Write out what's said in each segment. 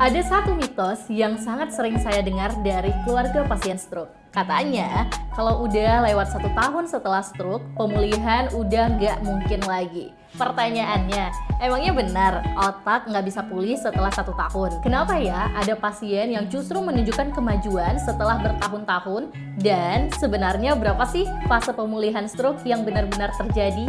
Ada satu mitos yang sangat sering saya dengar dari keluarga pasien stroke. Katanya, kalau udah lewat 1 tahun setelah stroke, pemulihan udah nggak mungkin lagi. Pertanyaannya, emangnya benar otak nggak bisa pulih setelah 1 tahun? Kenapa ya ada pasien yang justru menunjukkan kemajuan setelah bertahun-tahun? Dan sebenarnya berapa sih fase pemulihan stroke yang benar-benar terjadi?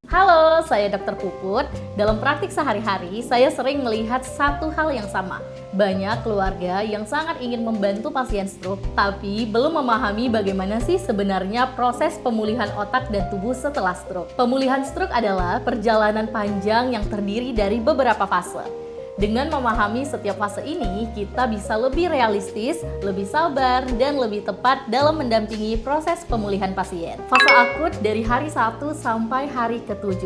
Halo, saya Dr. Puput. Dalam praktik sehari-hari, saya sering melihat satu hal yang sama. Banyak keluarga yang sangat ingin membantu pasien stroke, tapi belum memahami bagaimana sih sebenarnya proses pemulihan otak dan tubuh setelah stroke. Pemulihan stroke adalah perjalanan panjang yang terdiri dari beberapa fase. Dengan memahami setiap fase ini, kita bisa lebih realistis, lebih sabar, dan lebih tepat dalam mendampingi proses pemulihan pasien. Fase akut dari hari 1 sampai hari ke-7.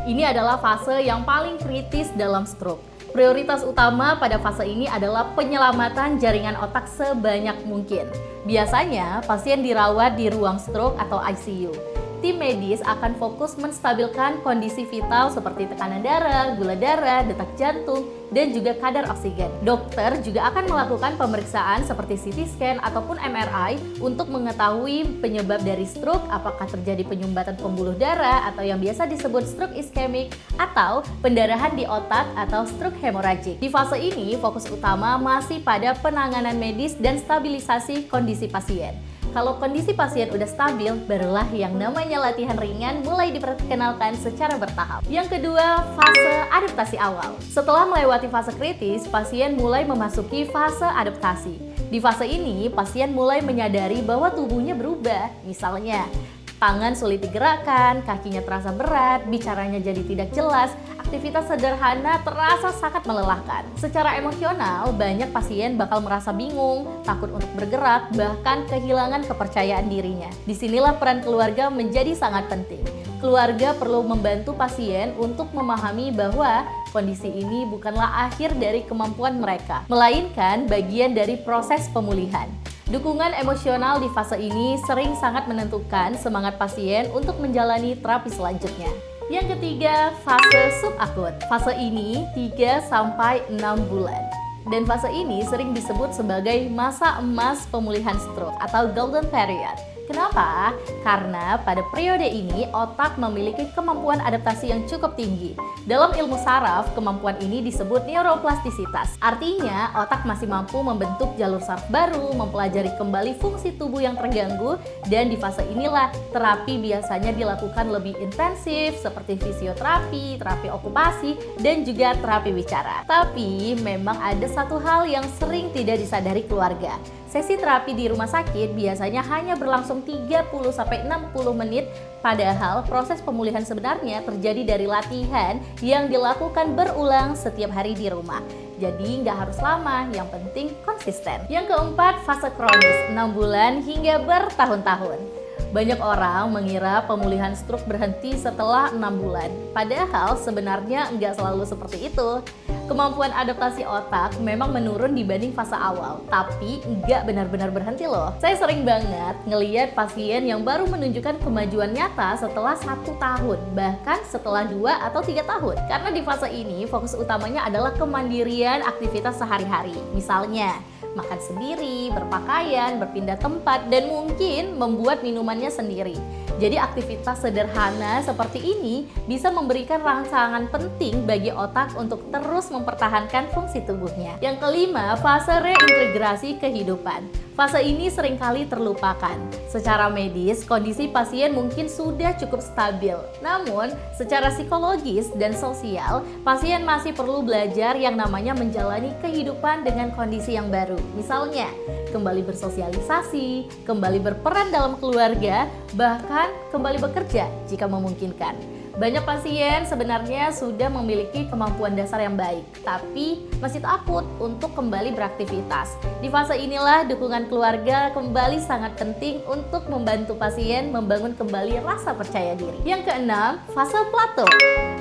Ini adalah fase yang paling kritis dalam stroke. Prioritas utama pada fase ini adalah penyelamatan jaringan otak sebanyak mungkin. Biasanya, pasien dirawat di ruang stroke atau ICU. Tim medis akan fokus menstabilkan kondisi vital seperti tekanan darah, gula darah, detak jantung, dan juga kadar oksigen. Dokter juga akan melakukan pemeriksaan seperti CT scan ataupun MRI untuk mengetahui penyebab dari stroke, apakah terjadi penyumbatan pembuluh darah atau yang biasa disebut stroke iskemik atau pendarahan di otak atau stroke hemoragik. Di fase ini, fokus utama masih pada penanganan medis dan stabilisasi kondisi pasien. Kalau kondisi pasien udah stabil, barulah yang namanya latihan ringan mulai diperkenalkan secara bertahap. Yang kedua, fase adaptasi awal. Setelah melewati fase kritis, pasien mulai memasuki fase adaptasi. Di fase ini, pasien mulai menyadari bahwa tubuhnya berubah. Misalnya, tangan sulit digerakkan, kakinya terasa berat, bicaranya jadi tidak jelas, aktivitas sederhana terasa sangat melelahkan. Secara emosional, banyak pasien bakal merasa bingung, takut untuk bergerak, bahkan kehilangan kepercayaan dirinya. Disinilah peran keluarga menjadi sangat penting. Keluarga perlu membantu pasien untuk memahami bahwa kondisi ini bukanlah akhir dari kemampuan mereka, melainkan bagian dari proses pemulihan. Dukungan emosional di fase ini sering sangat menentukan semangat pasien untuk menjalani terapi selanjutnya. Yang ketiga, fase subakut. Fase ini 3-6 bulan. Dan fase ini sering disebut sebagai masa emas pemulihan stroke atau golden period. Kenapa? Karena pada periode ini otak memiliki kemampuan adaptasi yang cukup tinggi. Dalam ilmu saraf, kemampuan ini disebut neuroplastisitas. Artinya, otak masih mampu membentuk jalur saraf baru, mempelajari kembali fungsi tubuh yang terganggu, dan di fase inilah terapi biasanya dilakukan lebih intensif seperti fisioterapi, terapi okupasi, dan juga terapi bicara. Tapi, memang ada satu hal yang sering tidak disadari keluarga. Sesi terapi di rumah sakit biasanya hanya berlangsung 30-60 menit, padahal proses pemulihan sebenarnya terjadi dari latihan yang dilakukan berulang setiap hari di rumah. Jadi nggak harus lama, yang penting konsisten. Yang keempat, fase kronis, 6 bulan hingga bertahun-tahun. Banyak orang mengira pemulihan stroke berhenti setelah 6 bulan. Padahal sebenarnya nggak selalu seperti itu. Kemampuan adaptasi otak memang menurun dibanding fase awal, tapi nggak benar-benar berhenti loh. Saya sering banget ngeliat pasien yang baru menunjukkan kemajuan nyata setelah 1 tahun, bahkan setelah 2 atau 3 tahun. Karena di fase ini fokus utamanya adalah kemandirian aktivitas sehari-hari. Misalnya, makan sendiri, berpakaian, berpindah tempat, dan mungkin membuat minumannya sendiri. Jadi aktivitas sederhana seperti ini bisa memberikan rangsangan penting bagi otak untuk terus mempertahankan fungsi tubuhnya. Yang kelima, fase reintegrasi kehidupan. Fase ini seringkali terlupakan. Secara medis, kondisi pasien mungkin sudah cukup stabil. Namun, secara psikologis dan sosial, pasien masih perlu belajar yang namanya menjalani kehidupan dengan kondisi yang baru. Misalnya, kembali bersosialisasi, kembali berperan dalam keluarga, bahkan kembali bekerja jika memungkinkan. Banyak pasien sebenarnya sudah memiliki kemampuan dasar yang baik, tapi masih takut untuk kembali beraktivitas. Di fase inilah dukungan keluarga kembali sangat penting untuk membantu pasien membangun kembali rasa percaya diri. Yang keenam, fase plateau.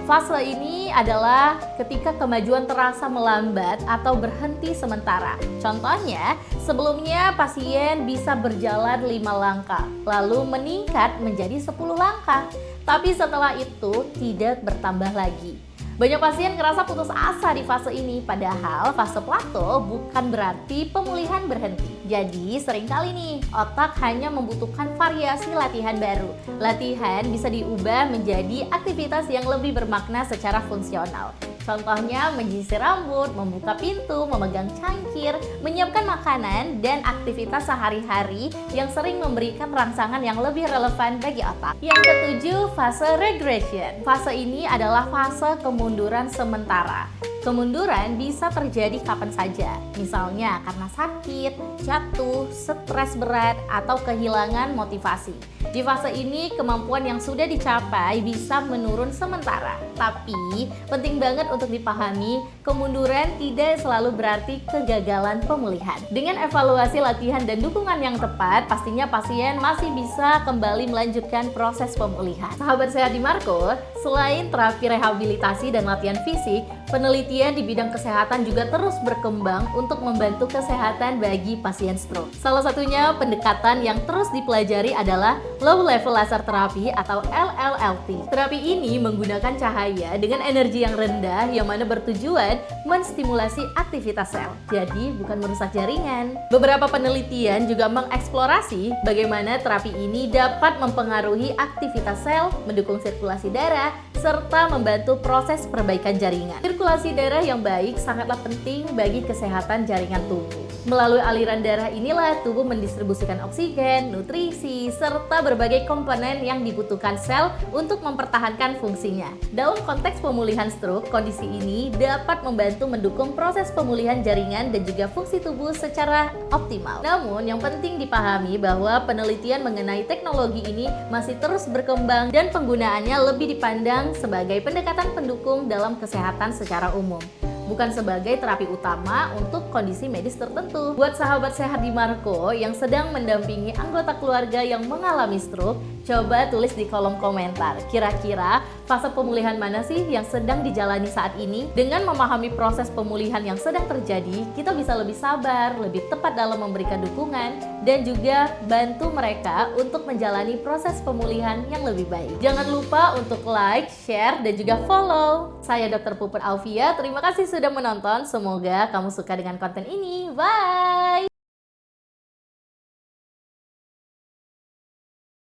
Fase ini adalah ketika kemajuan terasa melambat atau berhenti sementara. Contohnya, sebelumnya pasien bisa berjalan 5 langkah, lalu meningkat menjadi 10 langkah. Tapi setelah itu tidak bertambah lagi. Banyak pasien ngerasa putus asa di fase ini, padahal fase plato bukan berarti pemulihan berhenti. Jadi seringkali nih, otak hanya membutuhkan variasi latihan baru. Latihan bisa diubah menjadi aktivitas yang lebih bermakna secara fungsional. Contohnya menyisir rambut, membuka pintu, memegang cangkir, menyiapkan makanan, dan aktivitas sehari-hari yang sering memberikan rangsangan yang lebih relevan bagi otak. Yang ketujuh, fase regression. Fase ini adalah fase kemunduran sementara. Kemunduran bisa terjadi kapan saja, misalnya karena sakit, jatuh, stres berat, atau kehilangan motivasi. Di fase ini, kemampuan yang sudah dicapai bisa menurun sementara. Tapi, penting banget untuk dipahami, kemunduran tidak selalu berarti kegagalan pemulihan. Dengan evaluasi latihan dan dukungan yang tepat, pastinya pasien masih bisa kembali melanjutkan proses pemulihan. Sahabat sehat di Marco, selain terapi rehabilitasi dan latihan fisik, penelitian di bidang kesehatan juga terus berkembang untuk membantu kesehatan bagi pasien stroke. Salah satunya pendekatan yang terus dipelajari adalah Low Level Laser Therapy atau LLLT. Terapi ini menggunakan cahaya dengan energi yang rendah yang mana bertujuan menstimulasi aktivitas sel, jadi bukan merusak jaringan. Beberapa penelitian juga mengeksplorasi bagaimana terapi ini dapat mempengaruhi aktivitas sel, mendukung sirkulasi darah, serta membantu proses perbaikan jaringan. Sirkulasi darah yang baik sangatlah penting bagi kesehatan jaringan tubuh. Melalui aliran darah inilah tubuh mendistribusikan oksigen, nutrisi, serta berbagai komponen yang dibutuhkan sel untuk mempertahankan fungsinya. Dalam konteks pemulihan stroke, kondisi ini dapat membantu mendukung proses pemulihan jaringan dan juga fungsi tubuh secara optimal. Namun, yang penting dipahami bahwa penelitian mengenai teknologi ini masih terus berkembang dan penggunaannya lebih dipandang sebagai pendekatan pendukung dalam kesehatan secara umum, bukan sebagai terapi utama untuk kondisi medis tertentu. Buat sahabat sehat di Marco yang sedang mendampingi anggota keluarga yang mengalami stroke, coba tulis di kolom komentar, kira-kira fase pemulihan mana sih yang sedang dijalani saat ini? Dengan memahami proses pemulihan yang sedang terjadi, kita bisa lebih sabar, lebih tepat dalam memberikan dukungan, dan juga bantu mereka untuk menjalani proses pemulihan yang lebih baik. Jangan lupa untuk like, share, dan juga follow. Saya Dr. Puput Alfia, terima kasih sudah menonton. Semoga kamu suka dengan konten ini. Bye!